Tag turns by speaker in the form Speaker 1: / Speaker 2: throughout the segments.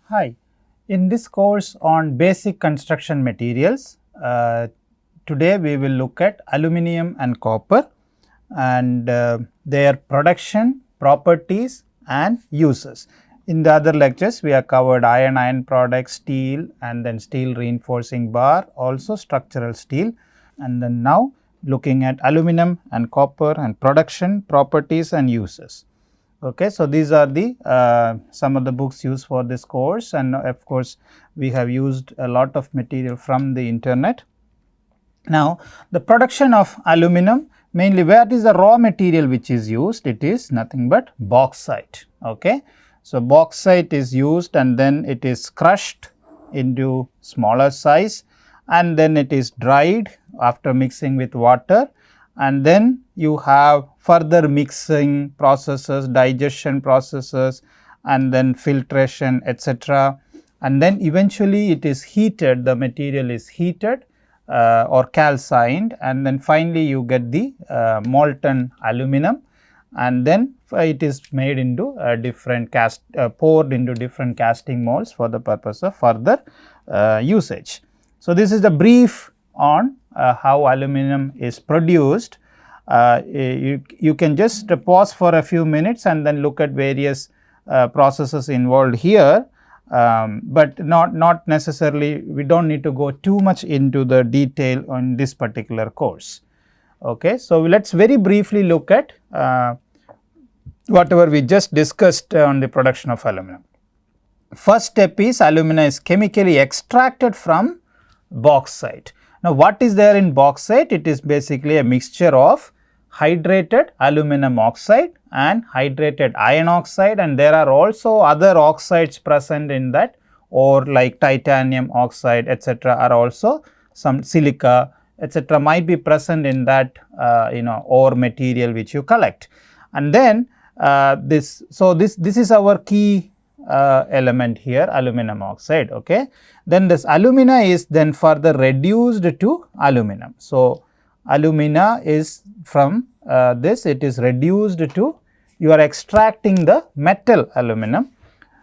Speaker 1: Hi, in this course on basic construction materials, today we will look at aluminum and copper and their production, properties and uses. In the other lectures, we have covered iron products, steel and then steel reinforcing bar, also structural steel, and then now looking at aluminum and copper and production, properties and uses. Okay, so these are the some of the books used for this course, and of course we have used a lot of material from the internet. Now, the production of aluminum, mainly where is the raw material which is used? It is nothing but bauxite. Okay, so bauxite is used and then it is crushed into smaller size and then it is dried after mixing with water, and then you have further mixing processes, digestion processes and then filtration, etc. And then eventually it is heated, the material is heated or calcined, and then finally you get the molten aluminum, and then it is made into different poured into different casting molds for the purpose of further usage. So, this is the brief on how aluminum is produced. You can just pause for a few minutes and then look at various processes involved here, but not necessarily, we do not need to go too much into the detail on this particular course. Okay. So, let us very briefly look at whatever we just discussed on the production of aluminum. First step is alumina is chemically extracted from bauxite. Now, what is there in bauxite? It is basically a mixture of hydrated aluminum oxide and hydrated iron oxide, and there are also other oxides present in that, or like titanium oxide, etc., are also some silica, etc., might be present in that ore material which you collect. And then this is our key element here, aluminum oxide. Okay. Then this alumina is then further reduced to aluminum. So, alumina is from this, it is reduced to, you are extracting the metal aluminum.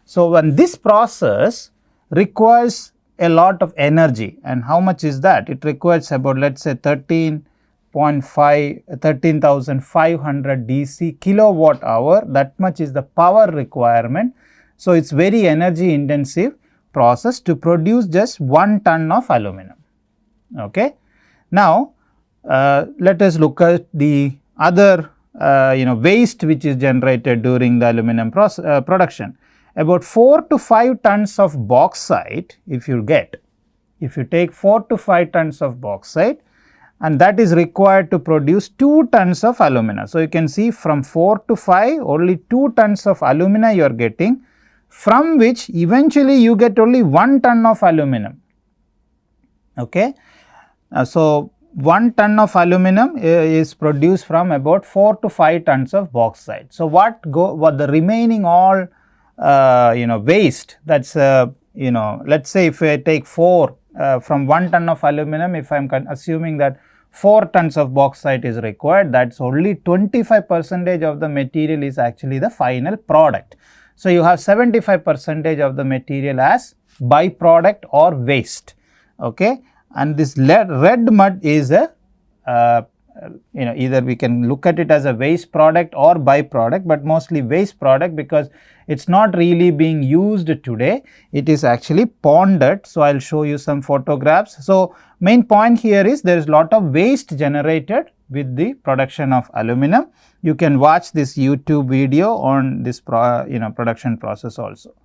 Speaker 1: So, when this process requires a lot of energy, and how much is that? It requires about, let us say 13,500 DC kilowatt hour, that much is the power requirement. So, it is very energy intensive process to produce just 1 ton of aluminum. Okay. Now, let us look at the other waste which is generated during the aluminum production. About 4 to 5 tons of bauxite, if you take 4 to 5 tons of bauxite, and that is required to produce 2 tons of alumina. So, you can see from 4 to 5 only 2 tons of alumina you are getting, from which eventually you get only 1 ton of aluminum. Okay. So, 1 ton of aluminum is produced from about 4 to 5 tons of bauxite. So, what the remaining all waste, that is let us say if I take 4 from 1 ton of aluminum, if I am assuming that 4 tons of bauxite is required, that is only 25% of the material is actually the final product. So, you have 75% of the material as byproduct or waste. Okay. And this red mud is a either we can look at it as a waste product or byproduct, but mostly waste product because it is not really being used today, it is actually ponded. So, I will show you some photographs. So, main point here is there is lot of waste generated with the production of aluminum. You can watch this YouTube video on this production process also.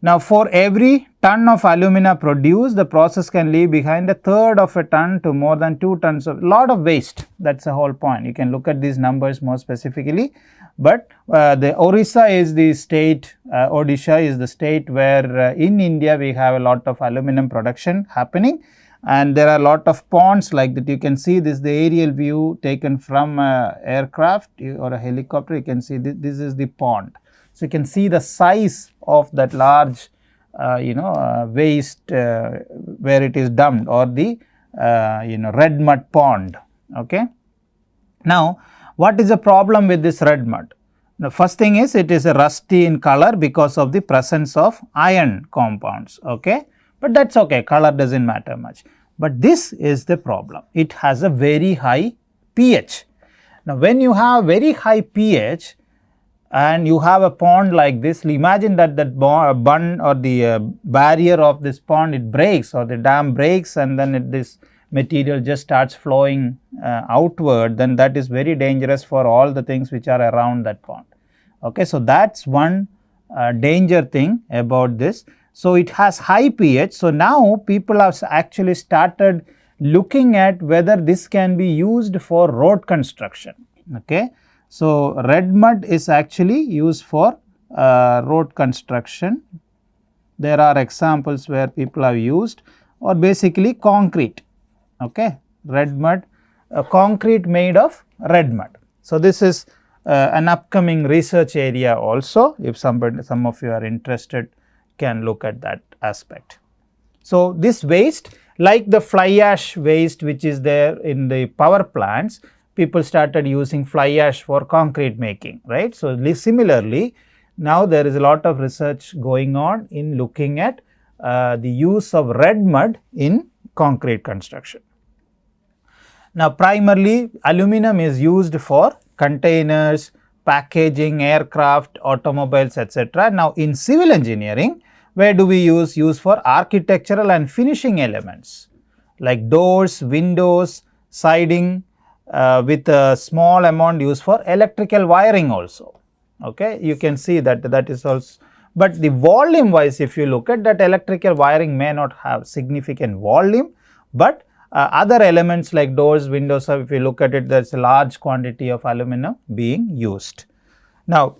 Speaker 1: Now, for every ton of alumina produced, the process can leave behind a third of a ton to more than 2 tons of lot of waste. That is the whole point. You can look at these numbers more specifically, but the Odisha is the state where in India we have a lot of aluminum production happening, and there are a lot of ponds like that. You can see this, the aerial view taken from aircraft or a helicopter. You can see this is the pond. So, you can see the size of that large waste where it is dumped, or the red mud pond. Okay. Now, what is the problem with this red mud? The first thing is it is a rusty in color because of the presence of iron compounds, okay, but that is okay, color does not matter much. But this is the problem, it has a very high pH. Now, when you have very high pH and you have a pond like this, imagine that bund or the barrier of this pond, it breaks, or the dam breaks, and then this material just starts flowing outward, then that is very dangerous for all the things which are around that pond. Okay, so that is one danger thing about this. So, it has high pH. So, now people have actually started looking at whether this can be used for road construction. Okay. So, red mud is actually used for road construction. There are examples where people have used, or basically concrete, okay, red mud, concrete made of red mud. So, this is an upcoming research area also, if some of you are interested can look at that aspect. So, this waste, like the fly ash waste which is there in the power plants, people started using fly ash for concrete making, right. So, similarly, now there is a lot of research going on in looking at the use of red mud in concrete construction. Now, primarily aluminum is used for containers, packaging, aircraft, automobiles, etc. Now, in civil engineering, where do we use? Use for architectural and finishing elements like doors, windows, siding, with a small amount used for electrical wiring also. Okay, you can see that is also, but the volume wise, if you look at that, electrical wiring may not have significant volume, but other elements like doors, windows, if you look at it, there is a large quantity of aluminum being used. Now,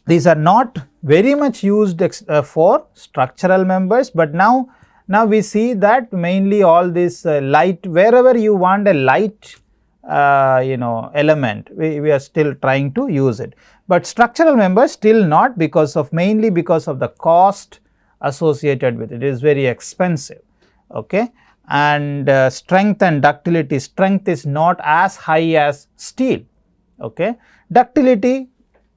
Speaker 1: these are not very much used for structural members, but now we see that mainly all this light, wherever you want a light element, we are still trying to use it, but structural members still not, because of mainly because of the cost associated with it. It is very expensive, okay, and strength and ductility, strength is not as high as steel, okay. Ductility,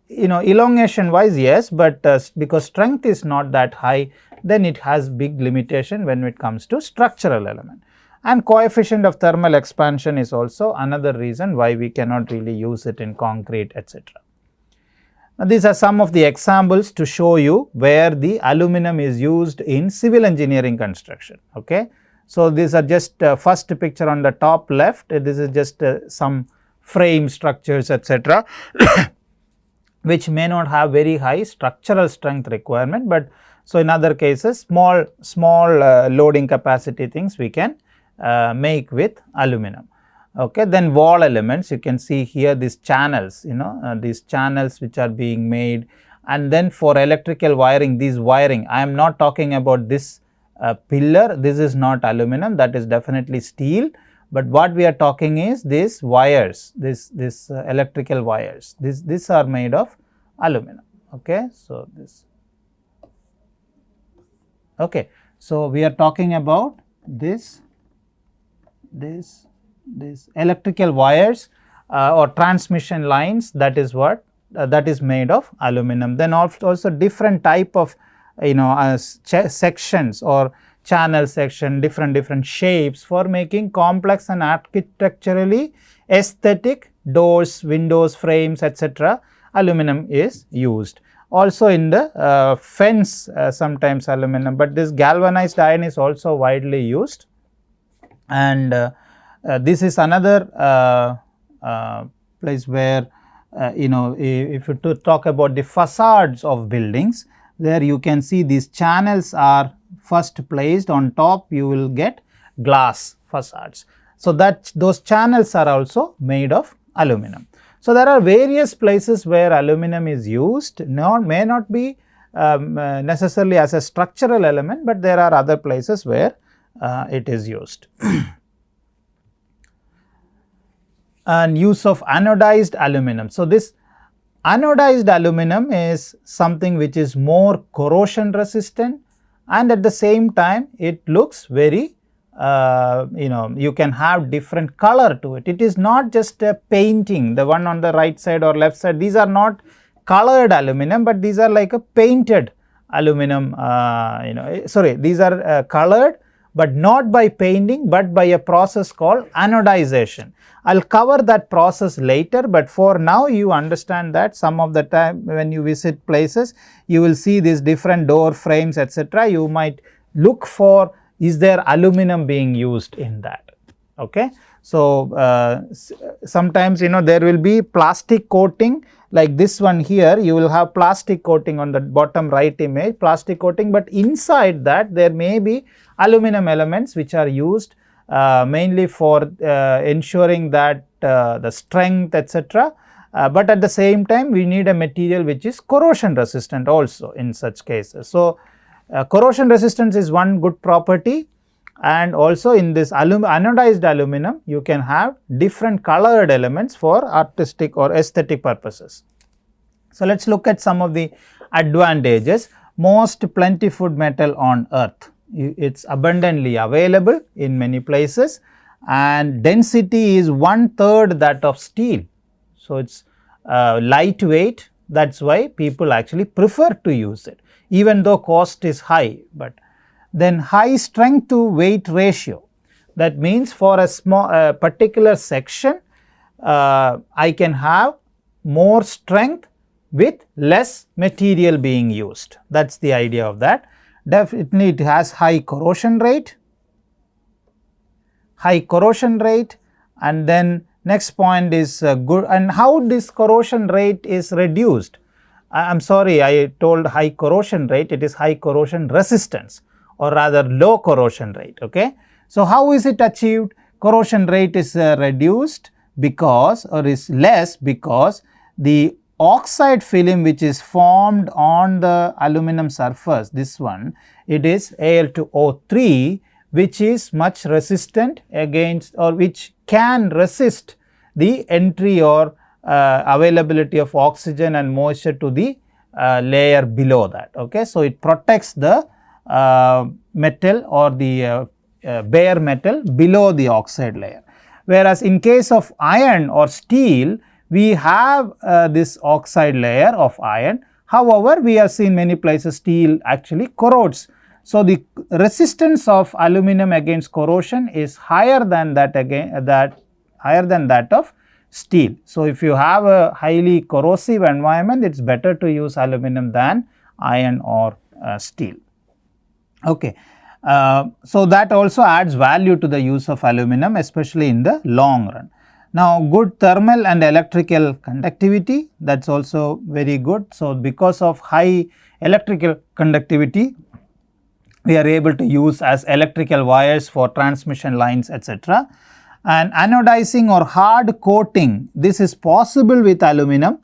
Speaker 1: elongation wise, yes, but because strength is not that high, then it has big limitation when it comes to structural element. And coefficient of thermal expansion is also another reason why we cannot really use it in concrete, etc. Now, these are some of the examples to show you where the aluminum is used in civil engineering construction, okay. So, these are just first picture on the top left, this is just some frame structures, etc. which may not have very high structural strength requirement, but so in other cases small loading capacity things we can make with aluminum. Okay. Then wall elements, you can see here these channels, these channels which are being made, and then for electrical wiring, these wiring, I am not talking about this pillar, this is not aluminum, that is definitely steel, but what we are talking is these wires, this electrical wires, these are made of aluminum, okay. So, this, okay. So, we are talking about this electrical wires or transmission lines, that is what that is made of aluminum. Then also different type of sections or channel section, different shapes for making complex and architecturally aesthetic doors, windows, frames, etc. aluminum is used. Also in the fence sometimes aluminum, but this galvanized iron is also widely used. And this is another place where if you talk about the facades of buildings, there you can see these channels are first placed on top, you will get glass facades. So, that those channels are also made of aluminum. So, there are various places where aluminum is used, may not be necessarily as a structural element, but there are other places where it is used. And use of anodized aluminum. So, this anodized aluminum is something which is more corrosion resistant, and at the same time it looks very you can have different color to it. It is not just a painting, the one on the right side or left side, these are not colored aluminum, but these are like a painted aluminum, these are colored, but not by painting, but by a process called anodization. I will cover that process later, but for now you understand that some of the time when you visit places, you will see these different door frames, etc. You might look for, is there aluminum being used in that? Okay. So, sometimes there will be plastic coating, like this one here, you will have plastic coating on the bottom right image, plastic coating, but inside that there may be aluminum elements which are used mainly for ensuring that the strength, etc. But at the same time we need a material which is corrosion resistant also in such cases. So, corrosion resistance is one good property, and also in this anodized aluminum you can have different colored elements for artistic or aesthetic purposes. So, let us look at some of the advantages. Most plentiful metal on earth, it is abundantly available in many places, and density is 1/3 that of steel. So, it is lightweight, that is why people actually prefer to use it, even though cost is high. But then high strength to weight ratio, that means for a small particular section I can have more strength with less material being used. That is the idea of that. Definitely it has high corrosion rate, and then next point is good. And how this corrosion rate is reduced? I am sorry, I told high corrosion rate, it is high corrosion resistance, or rather low corrosion rate. Okay. So, how is it achieved? Corrosion rate is reduced because, or is less because, the oxide film which is formed on the aluminum surface, this one, it is Al2O3, which is much resistant against, or which can resist the entry or availability of oxygen and moisture to the layer below that. Okay. So, it protects the metal or the bare metal below the oxide layer, whereas in case of iron or steel we have this oxide layer of iron. However, we have seen many places steel actually corrodes. So, the resistance of aluminum against corrosion is higher than that of steel. So, if you have a highly corrosive environment, it is better to use aluminum than iron or steel. Okay. So, that also adds value to the use of aluminum, especially in the long run. Now, good thermal and electrical conductivity, that is also very good. So, because of high electrical conductivity, we are able to use as electrical wires for transmission lines, etc. And anodizing or hard coating, this is possible with aluminum.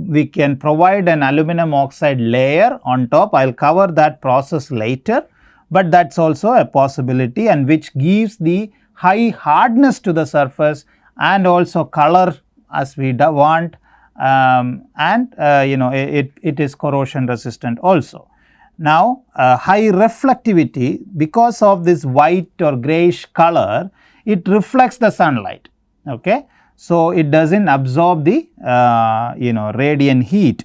Speaker 1: We can provide an aluminum oxide layer on top. I will cover that process later, but that is also a possibility, and which gives the high hardness to the surface and also color as we want, and it is corrosion resistant also. Now, high reflectivity, because of this white or grayish color, it reflects the sunlight. Okay. So, it does not absorb the radiant heat.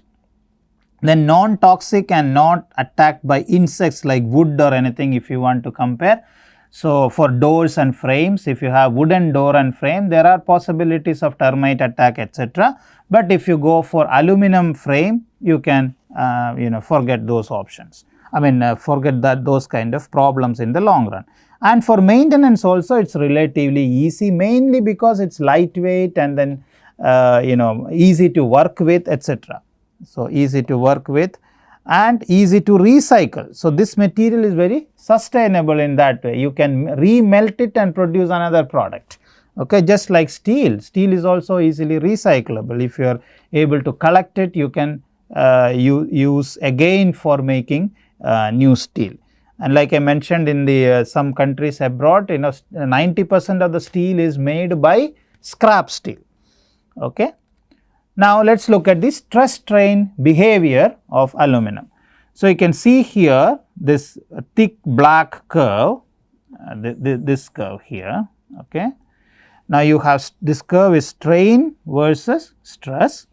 Speaker 1: Then non-toxic and not attacked by insects like wood or anything, if you want to compare. So, for doors and frames, if you have wooden door and frame, there are possibilities of termite attack, etc. But if you go for aluminum frame, you can forget those options. I mean forget those kind of problems in the long run. And for maintenance also it is relatively easy, mainly because it is lightweight and then easy to work with, etc. So, easy to work with and easy to recycle. So, this material is very sustainable in that way. You can remelt it and produce another product. Okay, just like steel. Steel is also easily recyclable. If you are able to collect it, you can use again for making new steel. And like I mentioned, in the some countries abroad, 90% of the steel is made by scrap steel. Okay. Now, let us look at the stress strain behavior of aluminum. So, you can see here this thick black curve, this curve here. Okay. Now, you have this curve is strain versus stress.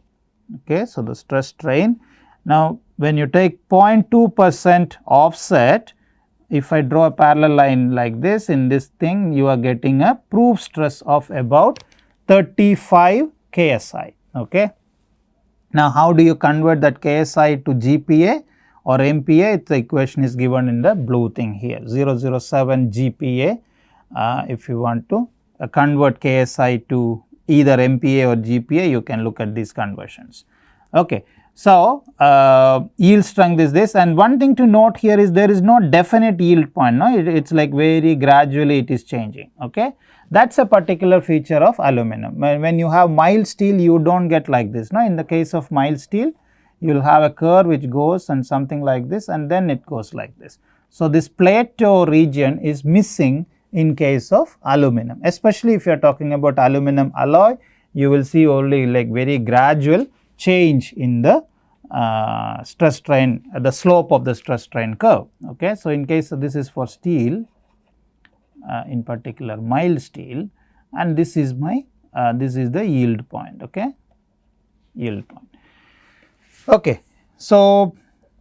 Speaker 1: Okay. So, the stress strain. Now, when you take 0.2% offset, if I draw a parallel line like this in this thing, you are getting a proof stress of about 35 KSI. Okay. Now, how do you convert that KSI to GPA or MPA? The equation is given in the blue thing here, 007 GPA. If you want to convert KSI to either MPA or GPA, you can look at these conversions. Okay. So, yield strength is this, and one thing to note here is there is no definite yield point, no, it is like very gradually it is changing. Okay. That is a particular feature of aluminum. When you have mild steel, you do not get like this, no. In the case of mild steel, you will have a curve which goes and something like this, and then it goes like this. So, this plateau region is missing in case of aluminum, especially if you are talking about aluminum alloy, you will see only like very gradual change in the stress strain, the slope of the stress strain curve. Okay. So, in case this is for steel, in particular mild steel, and this is my this is the yield point. Okay. Yield point. Okay. So,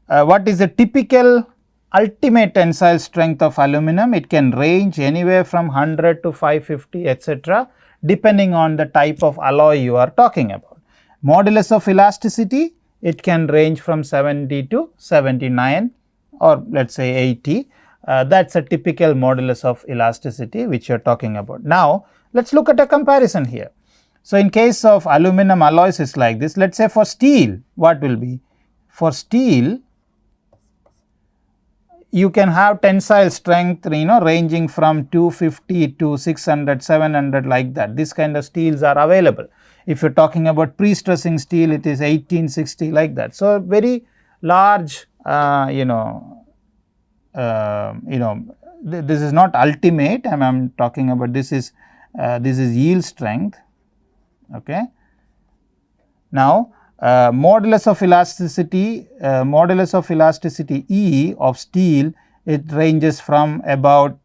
Speaker 1: what is the typical ultimate tensile strength of aluminum? It can range anywhere from 100 to 550 etc., depending on the type of alloy you are talking about. Modulus of elasticity, it can range from 70 to 79 or let us say 80. That is a typical modulus of elasticity which you are talking about. Now, let us look at a comparison here. So, in case of aluminum alloys is like this. Let us say for steel, what will be? For steel, you can have tensile strength, ranging from 250 to 600, 700 like that. This kind of steels are available. If you are talking about pre-stressing steel, it is 1860 like that. So, very large, this is not ultimate. I am talking about this is yield strength. Okay. Now, modulus of elasticity E of steel, it ranges from about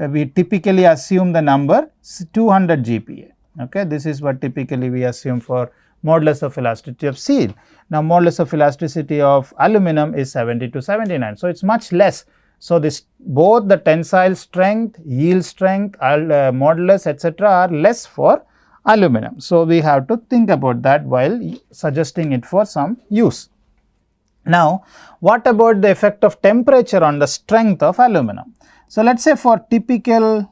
Speaker 1: we typically assume the number 200 GPa. Okay. This is what typically we assume for modulus of elasticity of steel. Now, modulus of elasticity of aluminum is 70 to 79. So, it is much less. So, this both the tensile strength, yield strength, modulus etc. are less for aluminum. So, we have to think about that while suggesting it for some use. Now, what about the effect of temperature on the strength of aluminum? So, let us say for typical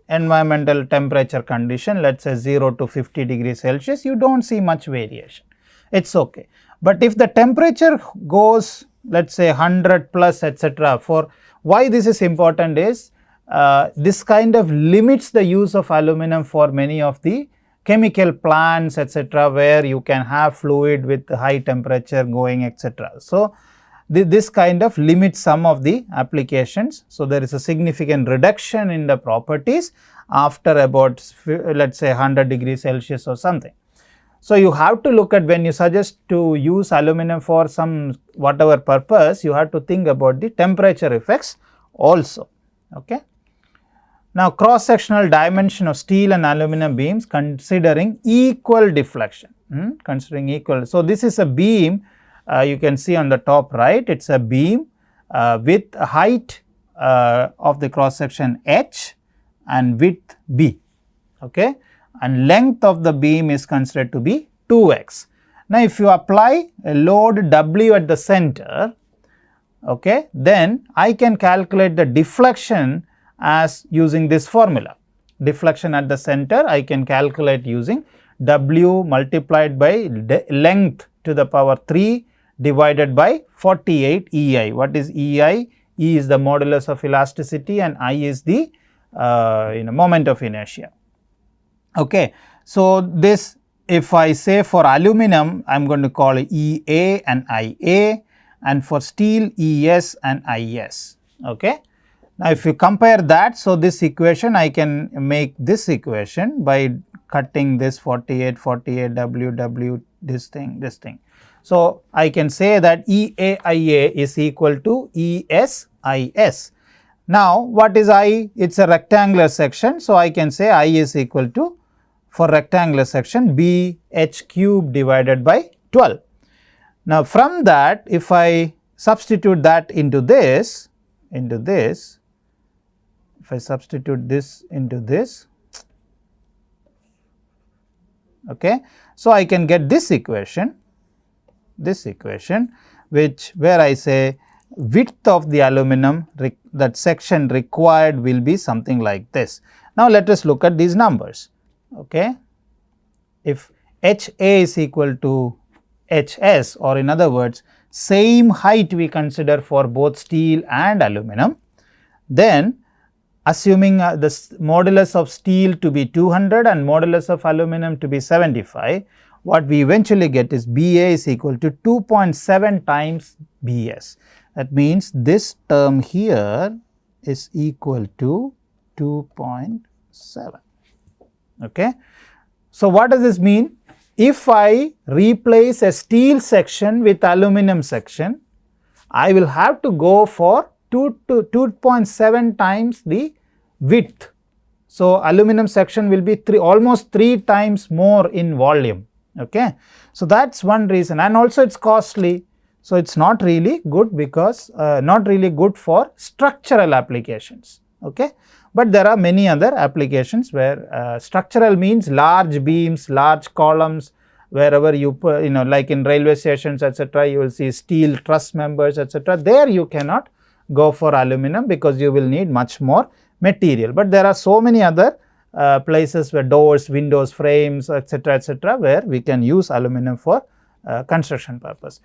Speaker 1: environmental temperature condition, let us say 0 to 50 degrees Celsius, you do not see much variation, it is okay. But if the temperature goes let us say 100 plus etc., for why this is important is this kind of limits the use of aluminum for many of the chemical plants etc., where you can have fluid with high temperature going etc. So, this kind of limits some of the applications. So, there is a significant reduction in the properties after about let us say 100 degrees Celsius or something. So, you have to look at when you suggest to use aluminum for some whatever purpose, you have to think about the temperature effects also. Okay. Now, cross sectional dimension of steel and aluminum beams considering equal deflection, considering equal. So, this is a beam. You can see on the top right, it is a beam with height of the cross section h and width b, okay, and length of the beam is considered to be 2x. Now, if you apply a load W at the center, okay, then I can calculate the deflection as using this formula. Deflection at the center I can calculate using W multiplied by length to the power 3 divided by 48 EI. What is EI? E is the modulus of elasticity and I is the moment of inertia. Okay. So, this if I say for aluminum, I am going to call EA and IA, and for steel ES and IS. Okay. Now, if you compare that, so this equation I can make this equation by cutting this 48, 48, W, W, this thing. So, I can say that EAIA is equal to ESIS. Now, what is I? It is a rectangular section. So, I can say I is equal to, for rectangular section, BH cube divided by 12. Now, from that, if I substitute that into this, if I substitute this into this, okay. So, I can get this equation, which where I say width of the aluminum that section required will be something like this. Now, let us look at these numbers. Okay. If HA is equal to HS, or in other words same height we consider for both steel and aluminum, then assuming the modulus of steel to be 200 and modulus of aluminum to be 75, what we eventually get is BA is equal to 2.7 times BS. That means this term here is equal to 2.7. Okay. So, what does this mean? If I replace a steel section with aluminum section, I will have to go for 2.7 times the width. So, aluminum section will be almost 3 times more in volume. Okay. So, that is one reason, and also it is costly. So, it is not really good because not really good for structural applications. Okay. But there are many other applications where structural means large beams, large columns, wherever you put, like in railway stations, etc., you will see steel truss members, etc. There you cannot go for aluminum because you will need much more material. But there are so many other places where doors, windows, frames, etc., etc., where we can use aluminum for construction purpose.